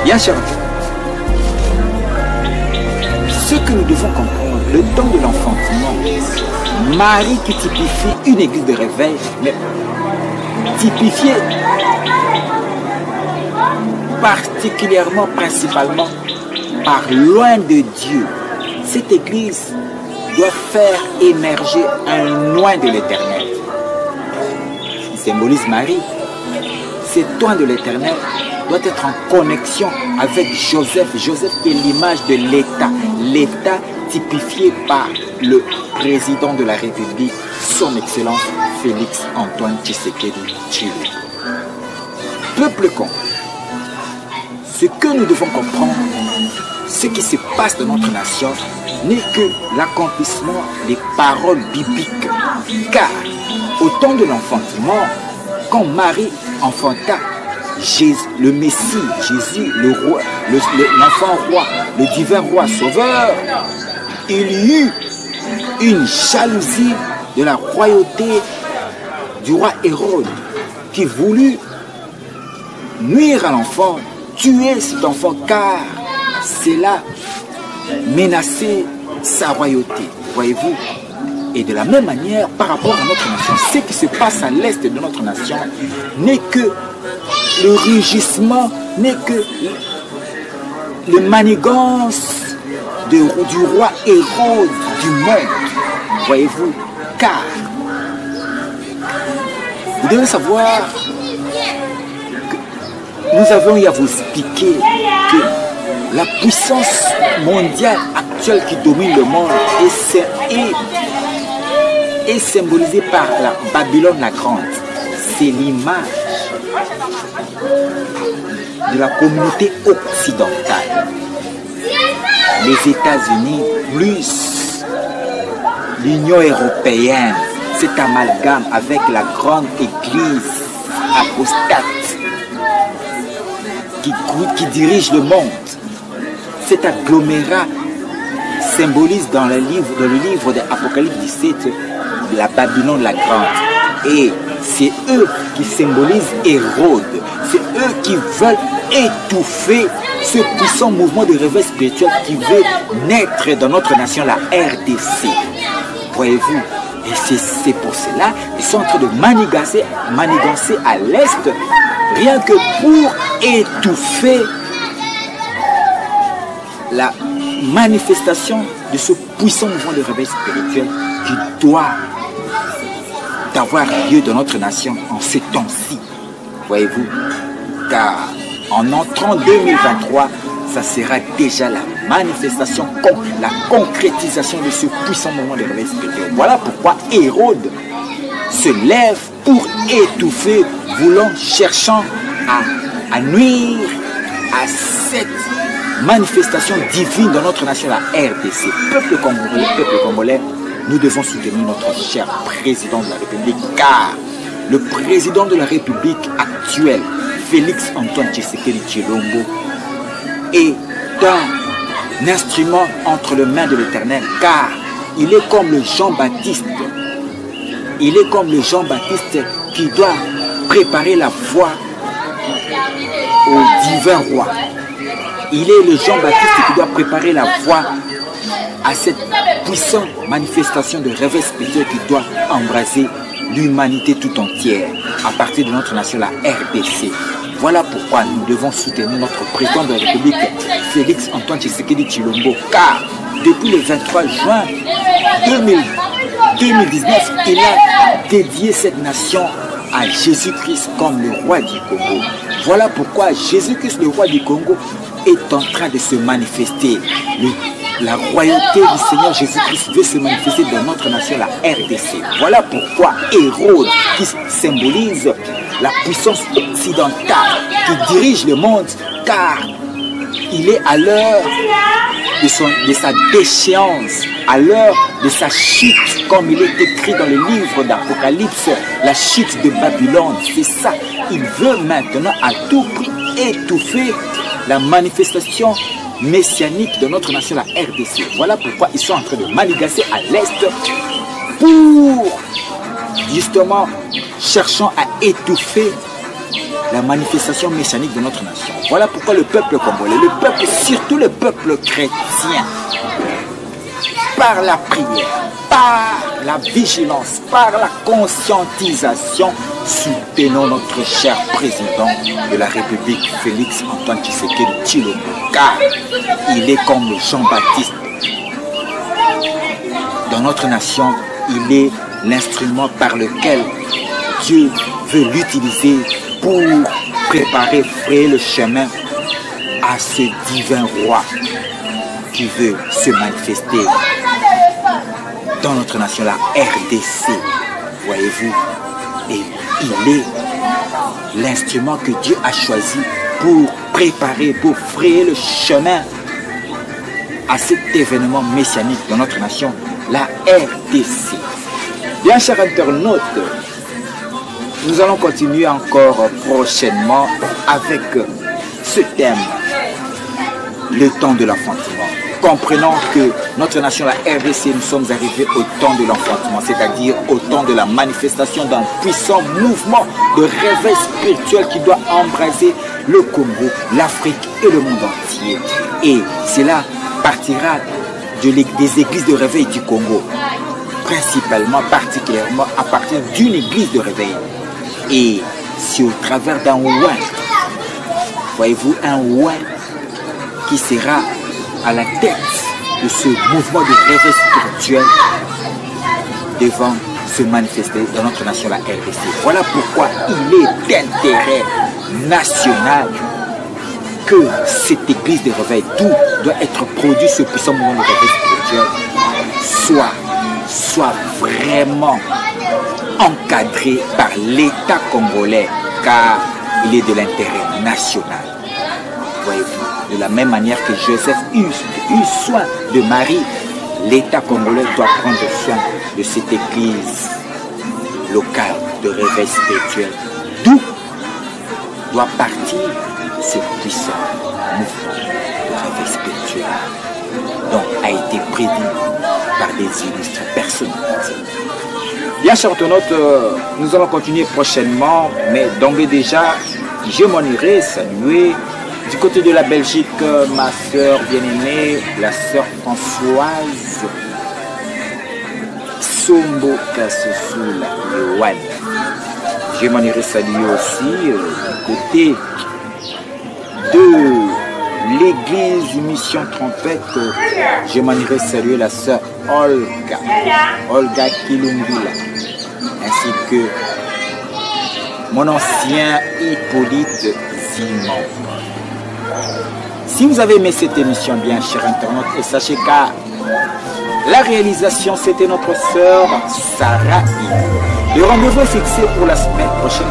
Bien sûr. Ce que nous devons comprendre, le temps de l'enfantement, Marie qui typifie une église de réveil, mais typifiée particulièrement, principalement, par loin de Dieu. Cette église doit faire émerger un loin de l'éternel. Il symbolise Marie. Cet loin de l'éternel doit être en connexion avec Joseph. Joseph qui est l'image de l'État. L'État typifié par le président de la République, son Excellence Félix Antoine Tshisekedi Tshilombo. Peuple con, ce que nous devons comprendre, ce qui se passe dans notre nation, n'est que l'accomplissement des paroles bibliques. Car au temps de l'enfantement, quand Marie enfanta le Messie, Jésus, le roi, l'enfant roi, le divin roi sauveur, il y eut une jalousie de la royauté du roi Hérode qui voulut nuire à l'enfant, tuer cet enfant, car cela menaçait sa royauté. Voyez-vous? Et de la même manière, par rapport à notre nation, ce qui se passe à l'est de notre nation n'est que le rugissement, n'est que le manigance du roi Hérode du monde. Voyez-vous? Car vous devez savoir que nous avons eu à vous expliquer que la puissance mondiale actuelle qui domine le monde est symbolisée par la Babylone la Grande. C'est l'image de la communauté occidentale. Les États-Unis plus l'Union européenne, cet amalgame avec la grande église apostate qui dirige le monde. Cet agglomérat symbolise dans le livre de Apocalypse 17 la Babylone la Grande. Et c'est eux qui symbolisent Hérode. C'est eux qui veulent étouffer ce puissant mouvement de réveil spirituel qui veut naître dans notre nation, la RDC. Voyez-vous? Et c'est pour cela qu'ils sont en train de manigancer à l'Est, rien que pour étouffer la manifestation de ce puissant mouvement de réveil spirituel qui doit avoir lieu dans notre nation en ces temps-ci. Voyez-vous? Car en entrant 2023, ça sera déjà la manifestation, la concrétisation de ce puissant mouvement de réveil spirituel. Voilà pourquoi Hérode se lève pour étouffer, cherchant à nuire à cette manifestation divine dans notre nation, la RDC. Peuple congolais, nous devons soutenir notre cher président de la République, car le président de la République actuel, Félix Antoine Tshisekedi Tshilombo, est un instrument entre les mains de l'Éternel, car il est comme le Jean-Baptiste. Il est comme le Jean-Baptiste qui doit préparer la voie au divin roi. Il est le Jean-Baptiste qui doit préparer la voie à cette puissante manifestation de réveil spirituel qui doit embraser l'humanité tout entière à partir de notre nation, la RDC. Voilà pourquoi nous devons soutenir notre président de la République, Félix Antoine Tshisekedi Tshilombo, car depuis le 23 juin 2019, il a dédié cette nation à Jésus-Christ comme le roi du Congo. Voilà pourquoi Jésus-Christ, le roi du Congo, est en train de se manifester. La royauté du Seigneur Jésus-Christ veut se manifester dans notre nation, la RDC. Voilà pourquoi Hérode, qui symbolise la puissance occidentale, qui dirige le monde, car il est à l'heure de sa déchéance, à l'heure de sa chute, comme il est écrit dans le livre d'Apocalypse, la chute de Babylone. C'est ça. Il veut maintenant à tout prix étouffer la manifestation messianique de notre nation, la RDC. Voilà pourquoi ils sont en train de manigancer à l'Est pour justement cherchant à étouffer la manifestation messianique de notre nation. Voilà pourquoi le peuple congolais, le peuple, surtout le peuple chrétien, par la prière, par la vigilance, par la conscientisation, soutenons notre cher président de la République, Félix Antoine Tshisekedi Tshilombo, car il est comme Jean-Baptiste. Dans notre nation, il est l'instrument par lequel Dieu veut l'utiliser pour préparer, frayer le chemin à ce divin roi qui veut se manifester dans notre nation, la RDC, voyez-vous. Et il est l'instrument que Dieu a choisi pour préparer, pour frayer le chemin à cet événement messianique dans notre nation, la RDC. Bien, chers internautes, nous allons continuer encore prochainement avec ce thème, le temps de l'enfantement. Comprenons que notre nation, la RDC, nous sommes arrivés au temps de l'enfantement, c'est-à-dire au temps de la manifestation d'un puissant mouvement de réveil spirituel qui doit embraser le Congo, l'Afrique et le monde entier. Et cela partira des églises de réveil du Congo, principalement, particulièrement à partir d'une église de réveil. Et c'est au travers d'un ouin, voyez-vous, un ouin qui sera à la tête de ce mouvement de réveil spirituel devant se manifester dans notre nation, la RDC. Voilà pourquoi il est d'intérêt national que cette église de réveil, d'où doit être produit ce puissant mouvement de réveil spirituel, soit vraiment encadré par l'État congolais, car il est de l'intérêt national. Voyez-vous, de la même manière que Joseph eut soin de Marie, l'État congolais doit prendre soin de cette église locale de réveil spirituel, d'où doit partir ce puissant mouvement de réveil spirituel, dont a été prévu par des illustres personnalités. Bien, chers internautes, nous allons continuer prochainement, mais d'emblée déjà, je m'en irai saluer du côté de la Belgique ma soeur bien-aimée, la soeur Françoise Sombo Kassoula Yohan. Je m'en irai saluer aussi du côté de l'église Mission Trompette. Je m'en irai saluer la sœur Olga Kilumbila, ainsi que mon ancien Hippolyte Zimon. Si vous avez aimé cette émission, bien chers internautes, et sachez qu'à la réalisation, c'était notre sœur Sarah. Le rendez-vous est fixé pour la semaine prochaine.